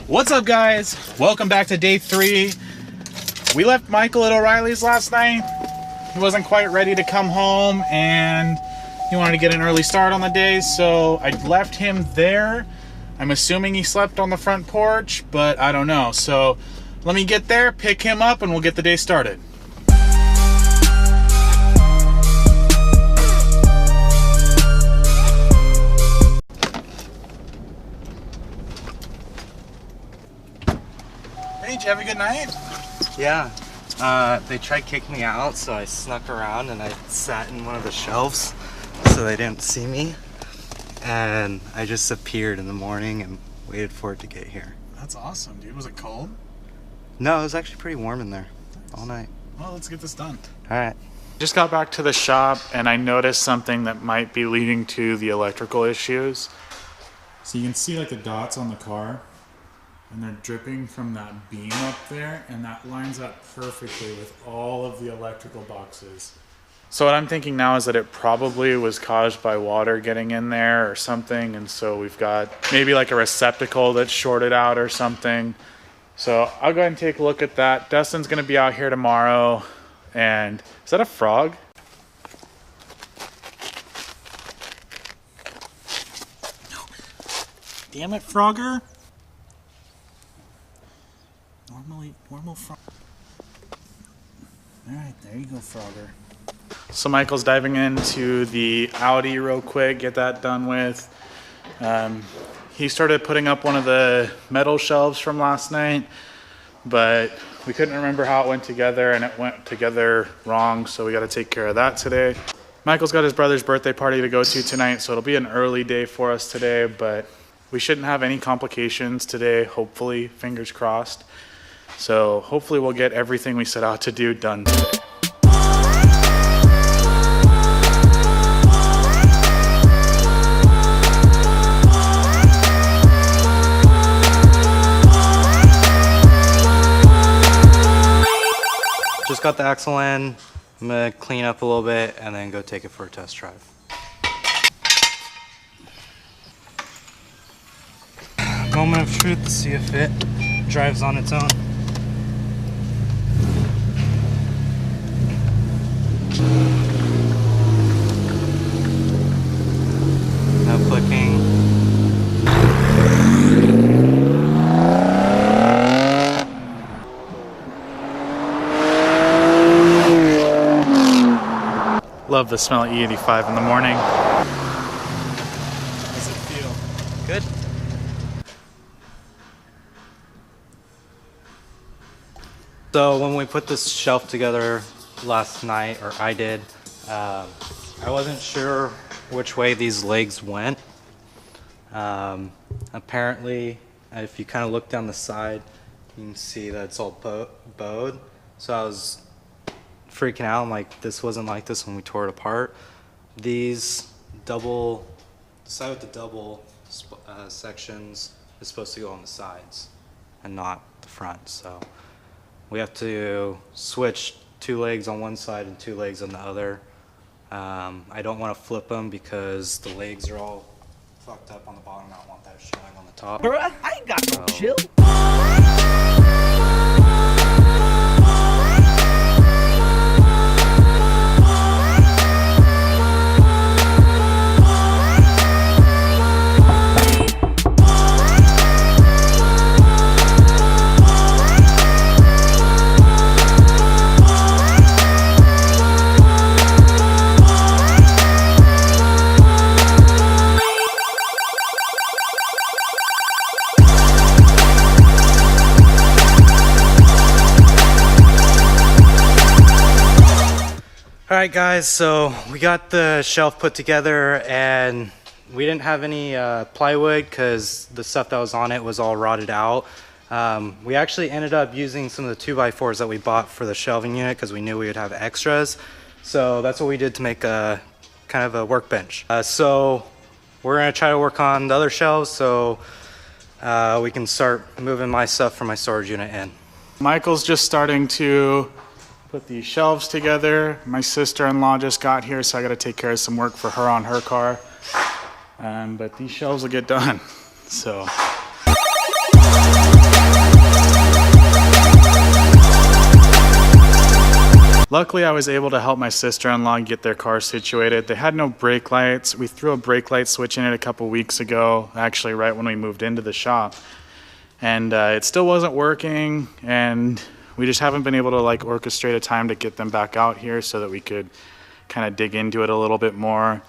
What's up, guys? Welcome back to day 3. We left Michael at O'Reilly's last night. He wasn't quite ready to come home and he wanted to get an early start on the day, so I left him there. I'm assuming he slept on the front porch, but I don't know. So let me get there, pick him up, and we'll get the day started. Hey, did you have a good night? Yeah. They tried kicking me out, so I snuck around and I sat in one of the shelves so they didn't see me. And I just appeared in the morning and waited for it to get here. That's awesome, dude. Was it cold? No, it was actually pretty warm in there all night. Well, let's get this done. All right. Just got back to the shop and I noticed something that might be leading to the electrical issues. So you can see like the dots on the car, and they're dripping from that beam up there, and that lines up perfectly with all of the electrical boxes. So what I'm thinking now is that it probably was caused by water getting in there or something, and so we've got maybe like a receptacle that's shorted out or something. So I'll go ahead and take a look at that. Dustin's gonna be out here tomorrow, and is that a frog? Damn it, Frogger. Normal frog. Alright, there you go, Frogger. So Michael's diving into the Audi real quick, get that done with. He started putting up one of the metal shelves from last night, but we couldn't remember how it went together, and it went together wrong, so we got to take care of that today. Michael's got his brother's birthday party to go to tonight, so it'll be an early day for us today, but we shouldn't have any complications today, hopefully, fingers crossed. So hopefully we'll get everything we set out to do done today. Just got the axle in. I'm gonna clean up a little bit and then go take it for a test drive. Moment of truth to see if it drives on its own. No clicking. Love the smell of E85 in the morning. How does it feel? Good. So when we put this shelf together last night, or I did, I wasn't sure which way these legs went. Apparently, if you kind of look down the side, you can see that it's all bowed. So I was freaking out. I'm like, this wasn't like this when we tore it apart. These the side with the double sections is supposed to go on the sides and not the front. So we have to switch 2 legs on one side and 2 legs on the other. I don't want to flip them because the legs are all fucked up on the bottom. I don't want that showing on the top. Bruh, I ain't got no chill. Alright guys, so we got the shelf put together and we didn't have any plywood because the stuff that was on it was all rotted out. We actually ended up using some of the 2x4s that we bought for the shelving unit because we knew we would have extras. So that's what we did to make a kind of a workbench. So we're going to try to work on the other shelves so we can start moving my stuff from my storage unit in. Michael's just starting to put these shelves together. My sister-in-law just got here, so I got to take care of some work for her on her car. But these shelves will get done. So Luckily, I was able to help my sister-in-law get their car situated. They had no brake lights. We threw a brake light switch in it a couple weeks ago, actually right when we moved into the shop. And it still wasn't working, and we just haven't been able to like orchestrate a time to get them back out here so that we could kind of dig into it a little bit more.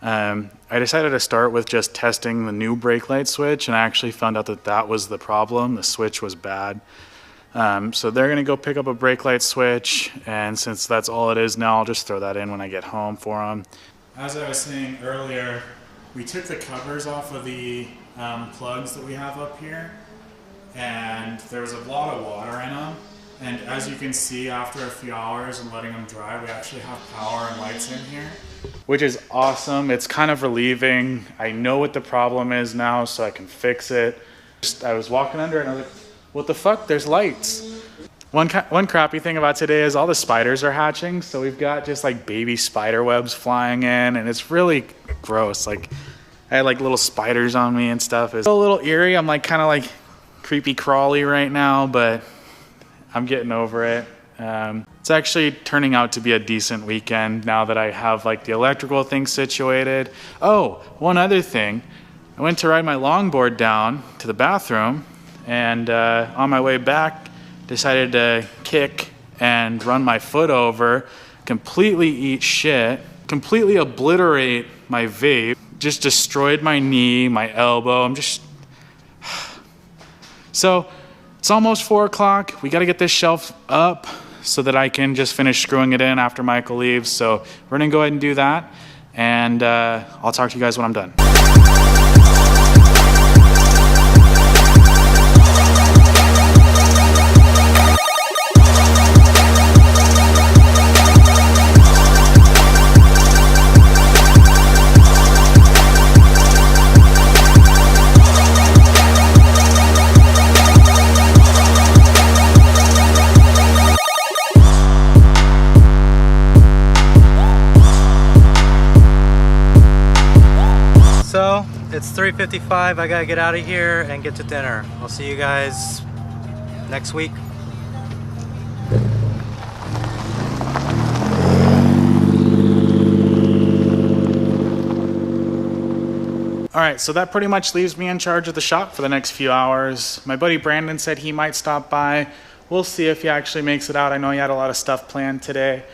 I decided to start with just testing the new brake light switch, and I actually found out that that was the problem. The switch was bad. So they're gonna go pick up a brake light switch, and since that's all it is now, I'll just throw that in when I get home for them. As I was saying earlier, we took the covers off of the plugs that we have up here, and there was a lot of water in them. And as you can see, after a few hours and letting them dry, we actually have power and lights in here, which is awesome. It's kind of relieving. I know what the problem is now, so I can fix it. I was walking under it and I was like, what the fuck? There's lights. One crappy thing about today is all the spiders are hatching, so we've got just like baby spider webs flying in, and it's really gross. Like, I had like little spiders on me and stuff. It's a little eerie. I'm like kind of like creepy crawly right now, but I'm getting over it. It's actually turning out to be a decent weekend now that I have like the electrical thing situated. Oh, one other thing. I went to ride my longboard down to the bathroom, and on my way back, decided to kick and run my foot over, completely eat shit, completely obliterate my vape, just destroyed my knee, my elbow. So it's almost 4 o'clock. We got to get this shelf up so that I can just finish screwing it in after Michael leaves. So we're gonna go ahead and do that, and I'll talk to you guys when I'm done. So it's 3:55. I gotta get out of here and get to dinner. I'll see you guys next week. All right, so that pretty much leaves me in charge of the shop for the next few hours. My buddy Brandon said he might stop by. We'll see if he actually makes it out. I know he had a lot of stuff planned today.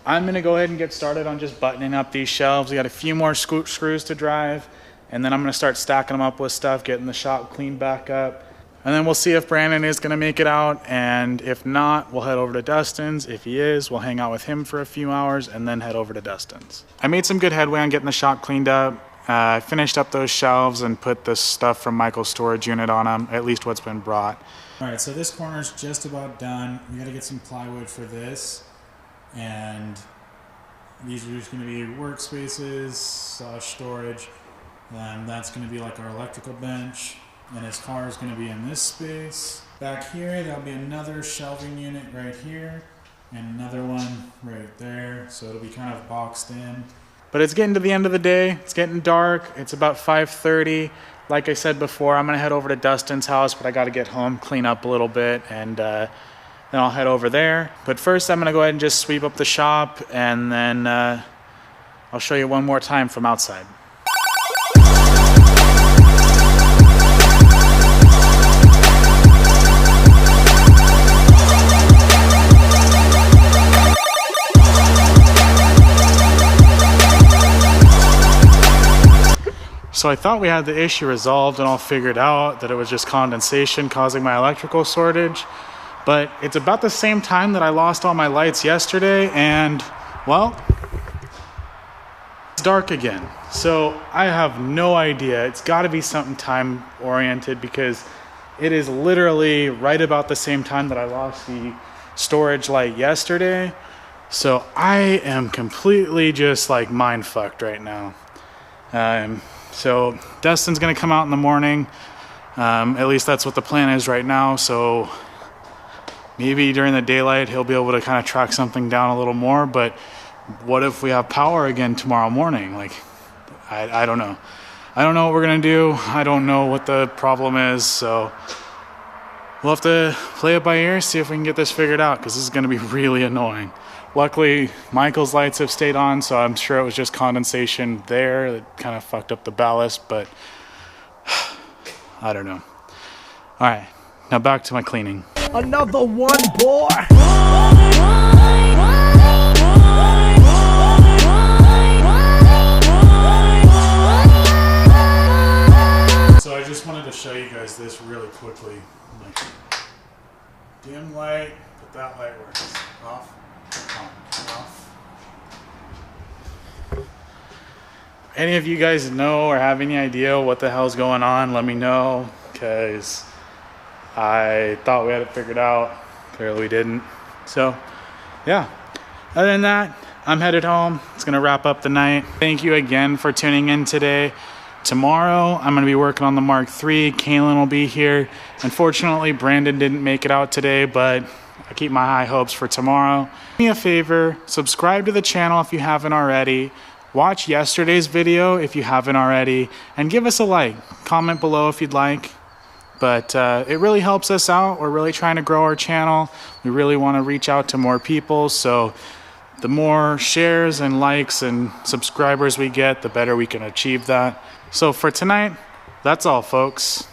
I'm gonna go ahead and get started on just buttoning up these shelves. We got a few more screws to drive, and then I'm gonna start stacking them up with stuff, getting the shop cleaned back up. And then we'll see if Brandon is gonna make it out, and if not, we'll head over to Dustin's. If he is, we'll hang out with him for a few hours and then head over to Dustin's. I made some good headway on getting the shop cleaned up. I finished up those shelves and put the stuff from Michael's storage unit on them, at least what's been brought. All right, so this corner's just about done. We gotta get some plywood for this. And these are just going to be workspaces, storage. That's going to be like our electrical bench, and his car is going to be in this space. Back here, there'll be another shelving unit right here, and another one right there, so it'll be kind of boxed in. But it's getting to the end of the day. It's getting dark. It's about 5:30. Like I said before, I'm going to head over to Dustin's house, but I got to get home, clean up a little bit, and then I'll head over there. But first I'm gonna go ahead and just sweep up the shop, and then I'll show you one more time from outside. So I thought we had the issue resolved and all figured out, that it was just condensation causing my electrical shortage. But it's about the same time that I lost all my lights yesterday, and, well, it's dark again. So I have no idea. It's got to be something time-oriented, because it is literally right about the same time that I lost the storage light yesterday. So I am completely just like mind-fucked right now. So Dustin's going to come out in the morning. At least that's what the plan is right now. So maybe during the daylight, he'll be able to kind of track something down a little more. But what if we have power again tomorrow morning? Like, I don't know. I don't know what we're going to do. I don't know what the problem is. So we'll have to play it by ear, see if we can get this figured out, because this is going to be really annoying. Luckily, Michael's lights have stayed on, so I'm sure it was just condensation there that kind of fucked up the ballast, but I don't know. All right, now back to my cleaning. Another one, boy. So I just wanted to show you guys this really quickly. Like, dim light, but that light works. Off, on, off. Any of you guys know or have any idea what the hell's going on? Let me know, because I thought we had it figured out. Clearly we didn't. So, yeah. Other than that, I'm headed home. It's going to wrap up the night. Thank you again for tuning in today. Tomorrow, I'm going to be working on the Mark III. Kaylin will be here. Unfortunately, Brandon didn't make it out today, but I keep my high hopes for tomorrow. Do me a favor, subscribe to the channel if you haven't already. Watch yesterday's video if you haven't already. And give us a like. Comment below if you'd like. But it really helps us out. We're really trying to grow our channel. We really want to reach out to more people. So the more shares and likes and subscribers we get, the better we can achieve that. So for tonight, that's all, folks.